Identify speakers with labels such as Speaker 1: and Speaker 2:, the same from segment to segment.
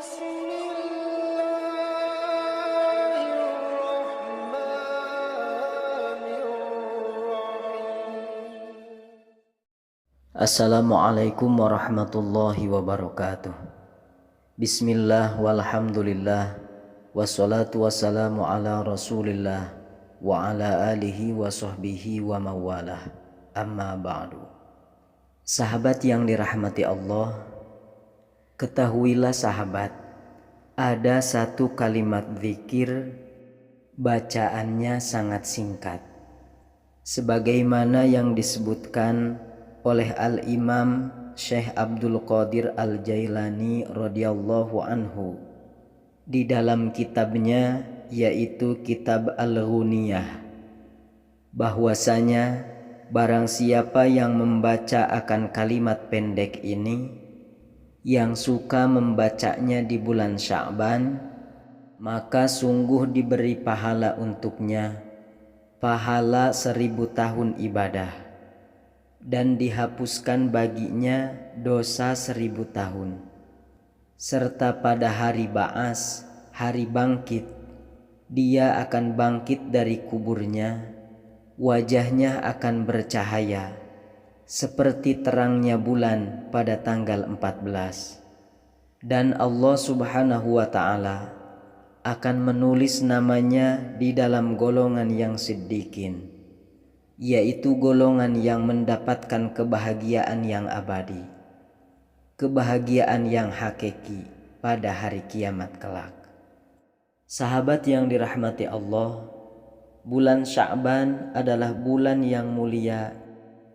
Speaker 1: Assalamualaikum warahmatullahi wabarakatuh. Bismillah walhamdulillah, wassalatu wassalamu ala rasulillah wa ala alihi wa sahbihi wa mawalah, amma ba'du. Sahabat yang dirahmati Allah, ketahuilah sahabat, ada satu kalimat zikir, bacaannya sangat singkat, sebagaimana yang disebutkan oleh Al-Imam Syekh Abdul Qadir Al-Jailani radhiyallahu anhu di dalam kitabnya, yaitu Kitab Al-Ghuniyah, bahwasanya barang siapa yang membaca akan kalimat pendek ini, yang suka membacanya di bulan Sya'ban, maka sungguh diberi pahala untuknya, pahala 1000 tahun ibadah, dan dihapuskan baginya dosa 1000 tahun. Serta pada hari Ba'as, hari bangkit, dia akan bangkit dari kuburnya, wajahnya akan bercahaya seperti terangnya bulan pada tanggal 14. Dan Allah subhanahu wa ta'ala akan menulis namanya di dalam golongan yang siddiqin, yaitu golongan yang mendapatkan kebahagiaan yang abadi, kebahagiaan yang hakiki pada hari kiamat kelak. Sahabat yang dirahmati Allah, bulan Sya'ban adalah bulan yang mulia,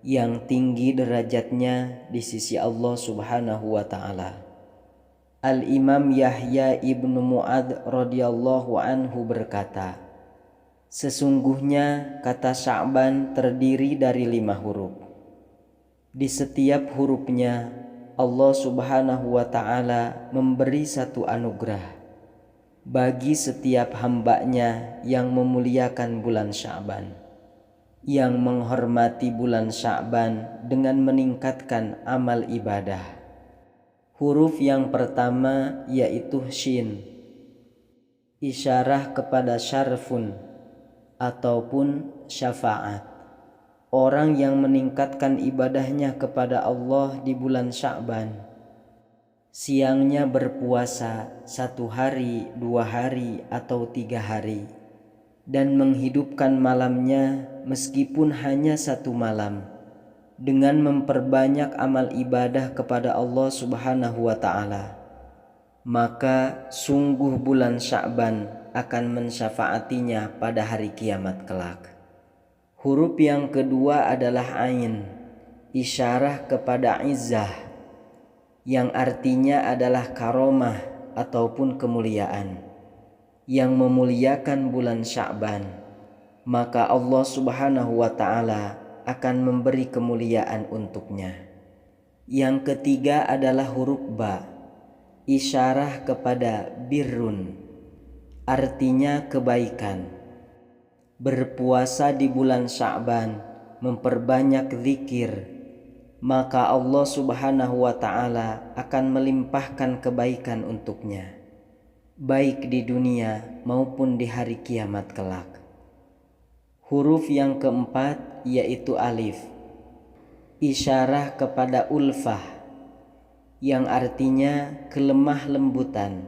Speaker 1: yang tinggi derajatnya di sisi Allah subhanahu wa ta'ala. Al-Imam Yahya ibnu Mu'adz radhiyallahu anhu berkata, sesungguhnya kata Sya'ban terdiri dari 5 huruf. Di setiap hurufnya Allah subhanahu wa ta'ala memberi satu anugerah bagi setiap hambanya yang memuliakan bulan Sya'ban, yang menghormati bulan Sya'ban dengan meningkatkan amal ibadah. Huruf yang pertama yaitu Shin, isyarah kepada syarfun ataupun syafaat. Orang yang meningkatkan ibadahnya kepada Allah di bulan Sya'ban, siangnya berpuasa 1 hari, 2 hari, atau 3 hari, dan menghidupkan malamnya meskipun hanya 1 malam, dengan memperbanyak amal ibadah kepada Allah subhanahu wa ta'ala, maka sungguh bulan Sya'ban akan mensyafaatinya pada hari kiamat kelak. Huruf yang kedua adalah Ain, isyarah kepada izzah, yang artinya adalah karomah ataupun kemuliaan, yang memuliakan bulan Sya'ban, maka Allah subhanahu wa ta'ala akan memberi kemuliaan untuknya. Yang ketiga adalah huruf Ba, isyarah kepada birrun, artinya kebaikan. Berpuasa di bulan Sya'ban, memperbanyak zikir, maka Allah subhanahu wa ta'ala akan melimpahkan kebaikan untuknya, baik di dunia maupun di hari kiamat kelak. Huruf yang keempat yaitu Alif, isyarah kepada ulfah, yang artinya kelemah lembutan.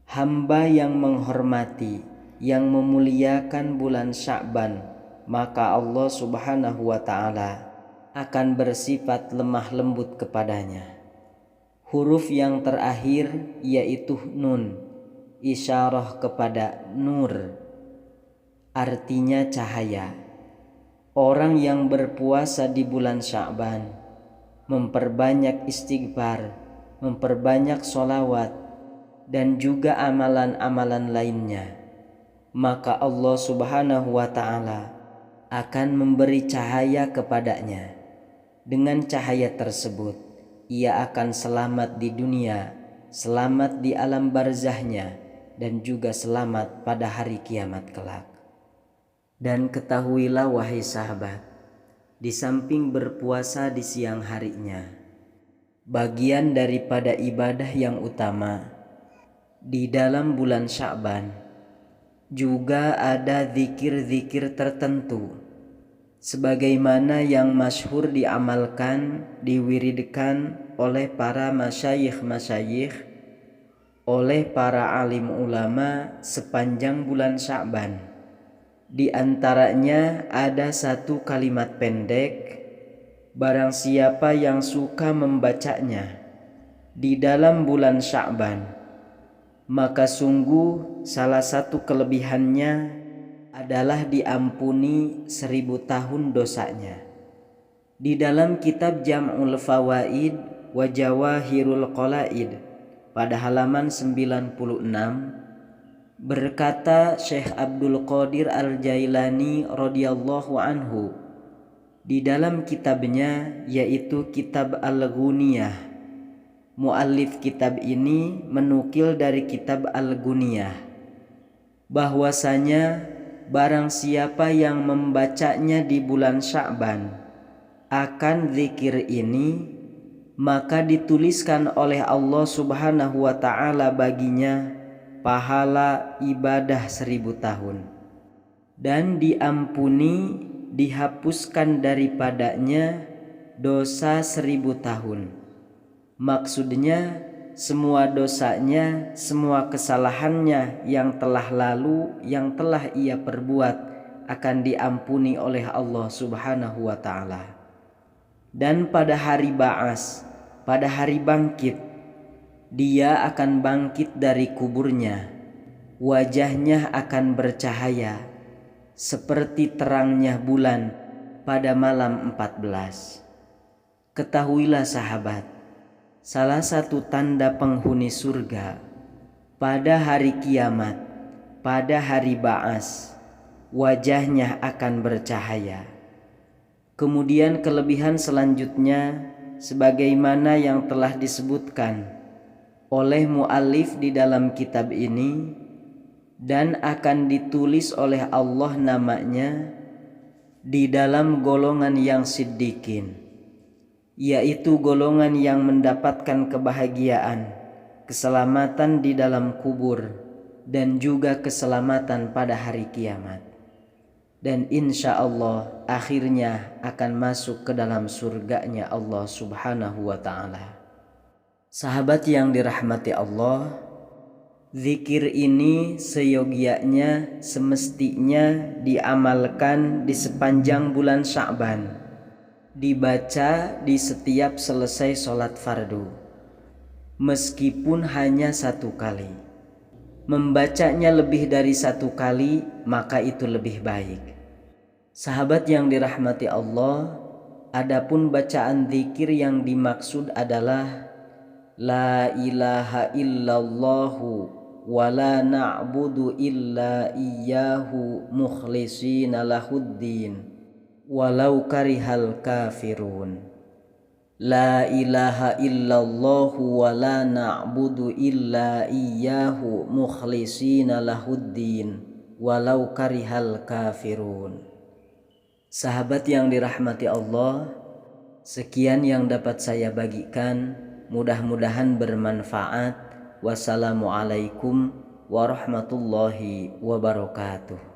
Speaker 1: Hamba yang menghormati, yang memuliakan bulan Sya'ban, maka Allah subhanahu wa ta'ala akan bersifat lemah lembut kepadanya. Huruf yang terakhir yaitu Nun, isyarah kepada nur, artinya cahaya. Orang yang berpuasa di bulan Sya'ban, memperbanyak istighfar, memperbanyak sholawat, dan juga amalan-amalan lainnya, maka Allah subhanahu wa ta'ala akan memberi cahaya kepadanya. Dengan cahaya tersebut, ia akan selamat di dunia, selamat di alam barzahnya, dan juga selamat pada hari kiamat kelak. Dan ketahuilah wahai sahabat, di samping berpuasa di siang harinya, bagian daripada ibadah yang utama di dalam bulan Sya'ban juga ada zikir-zikir tertentu sebagaimana yang masyhur diamalkan, diwiridkan oleh para masyayikh-masyayikh, oleh para alim ulama sepanjang bulan Sya'ban. Di antaranya ada satu kalimat pendek, barang siapa yang suka membacanya di dalam bulan Sya'ban, maka sungguh salah satu kelebihannya adalah diampuni 1000 tahun dosanya. Di dalam kitab Jam'ul Fawaid wa Jawahirul Qalaid pada halaman 96 berkata Syekh Abdul Qadir Al-Jailani radhiyallahu anhu di dalam kitabnya, yaitu kitab Al-Ghuniyah. Muallif kitab ini menukil dari kitab Al-Ghuniyah bahwasanya barang siapa yang membacanya di bulan Sya'ban akan zikir ini, maka dituliskan oleh Allah Subhanahu wa ta'ala baginya pahala ibadah 1000 tahun dan diampuni, dihapuskan daripadanya dosa 1000 tahun. Maksudnya semua dosanya, semua kesalahannya yang telah lalu, yang telah ia perbuat akan diampuni oleh Allah Subhanahu wa ta'ala. Dan pada hari ba'as, pada hari bangkit, dia akan bangkit dari kuburnya, wajahnya akan bercahaya seperti terangnya bulan pada malam 14. Ketahuilah sahabat, salah satu tanda penghuni surga pada hari kiamat, pada hari ba'as, wajahnya akan bercahaya. Kemudian kelebihan selanjutnya sebagaimana yang telah disebutkan oleh muallif di dalam kitab ini, dan akan ditulis oleh Allah namanya di dalam golongan yang siddiqin, yaitu golongan yang mendapatkan kebahagiaan, keselamatan di dalam kubur, dan juga keselamatan pada hari kiamat. Dan insya Allah akhirnya akan masuk ke dalam surganya Allah Subhanahu wa ta'ala. Sahabat yang dirahmati Allah, zikir ini seyogianya, semestinya diamalkan di sepanjang bulan Sya'ban, dibaca di setiap selesai sholat fardu, meskipun hanya 1 kali. Membacanya lebih dari 1 kali, maka itu lebih baik. Sahabat yang dirahmati Allah, adapun bacaan zikir yang dimaksud adalah La ilaha illallahu wa la na'budu illa iyyahu mukhlishina lahuddin walau karihal kafirun. La ilaha illallahu wa la na'budu illa iyyahu mukhlishina lahuddin walau karihal kafirun. Sahabat yang dirahmati Allah, sekian yang dapat saya bagikan. Mudah-mudahan bermanfaat. Wassalamualaikum warahmatullahi wabarakatuh.